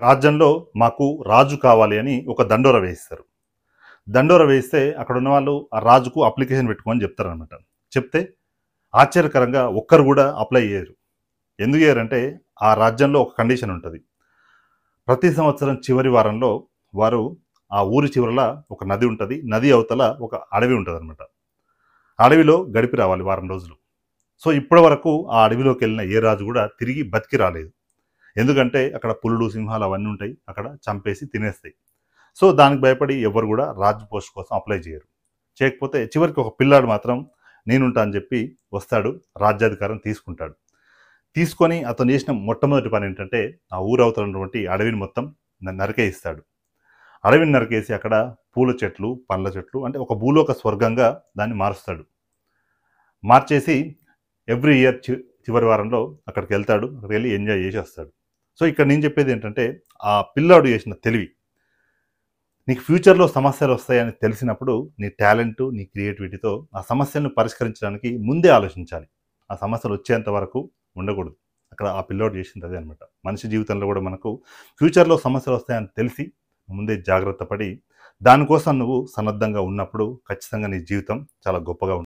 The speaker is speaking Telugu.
రాజ్యంలో మాకు రాజు కావాలి అని ఒక దండోర వేయిస్తారు. దండోర వేయిస్తే అక్కడ ఉన్న వాళ్ళు ఆ రాజుకు అప్లికేషన్ పెట్టుకోమని చెప్తారనమాట. చెప్తే ఆశ్చర్యకరంగా ఒక్కరు కూడా అప్లై చేయరు. ఎందుకు చేయరంటే ఆ రాజ్యంలో ఒక కండిషన్ ఉంటుంది. ప్రతి సంవత్సరం చివరి వారంలో వారు ఆ ఊరి చివరల ఒక నది ఉంటుంది. నది అవతల ఒక అడవి ఉంటుందన్నమాట. అడవిలో గడిపి రావాలి వారం రోజులు. సో ఇప్పటి వరకు ఆ అడవిలోకి వెళ్ళిన ఏ రాజు కూడా తిరిగి బతికి రాలేదు. ఎందుకంటే అక్కడ పులులు, సింహాలు అవన్నీ ఉంటాయి. అక్కడ చంపేసి తినేస్తాయి. సో దానికి భయపడి ఎవరు కూడా రాజు పోస్ట్ కోసం అప్లై చేయరు. చేయకపోతే చివరికి ఒక పిల్లాడు మాత్రం నేనుంటా అని చెప్పి వస్తాడు. రాజ్యాధికారం తీసుకుంటాడు. తీసుకొని అతను చేసిన మొట్టమొదటి పని ఏంటంటే ఆ ఊరవతల ఉన్నటువంటి అడవిని మొత్తం నరికేయిస్తాడు. అడవిని నరికేసి అక్కడ పూల చెట్లు, పండ్ల చెట్లు, అంటే ఒక భూలోక స్వర్గంగా దాన్ని మారుస్తాడు. మార్చేసి ఎవ్రీ ఇయర్ చివరి వారంలో అక్కడికి వెళ్తాడు. అక్కడికి వెళ్ళి ఎంజాయ్ చేసి వస్తాడు. సో ఇక్కడ నేను చెప్పేది ఏంటంటే ఆ పిల్లాడు చేసిన తెలివి, నీకు ఫ్యూచర్లో సమస్యలు వస్తాయని తెలిసినప్పుడు నీ టాలెంట్, నీ క్రియేటివిటీతో ఆ సమస్యలను పరిష్కరించడానికి ముందే ఆలోచించాలి. ఆ సమస్యలు వచ్చేంత వరకు ఉండకూడదు. అక్కడ ఆ పిల్లోడు చేసింది అదే అనమాట. మనిషి జీవితంలో కూడా మనకు ఫ్యూచర్లో సమస్యలు వస్తాయని తెలిసి ముందే జాగ్రత్త పడి దానికోసం నువ్వు సన్నద్ధంగా ఉన్నప్పుడు ఖచ్చితంగా నీ జీవితం చాలా గొప్పగా ఉంటుంది.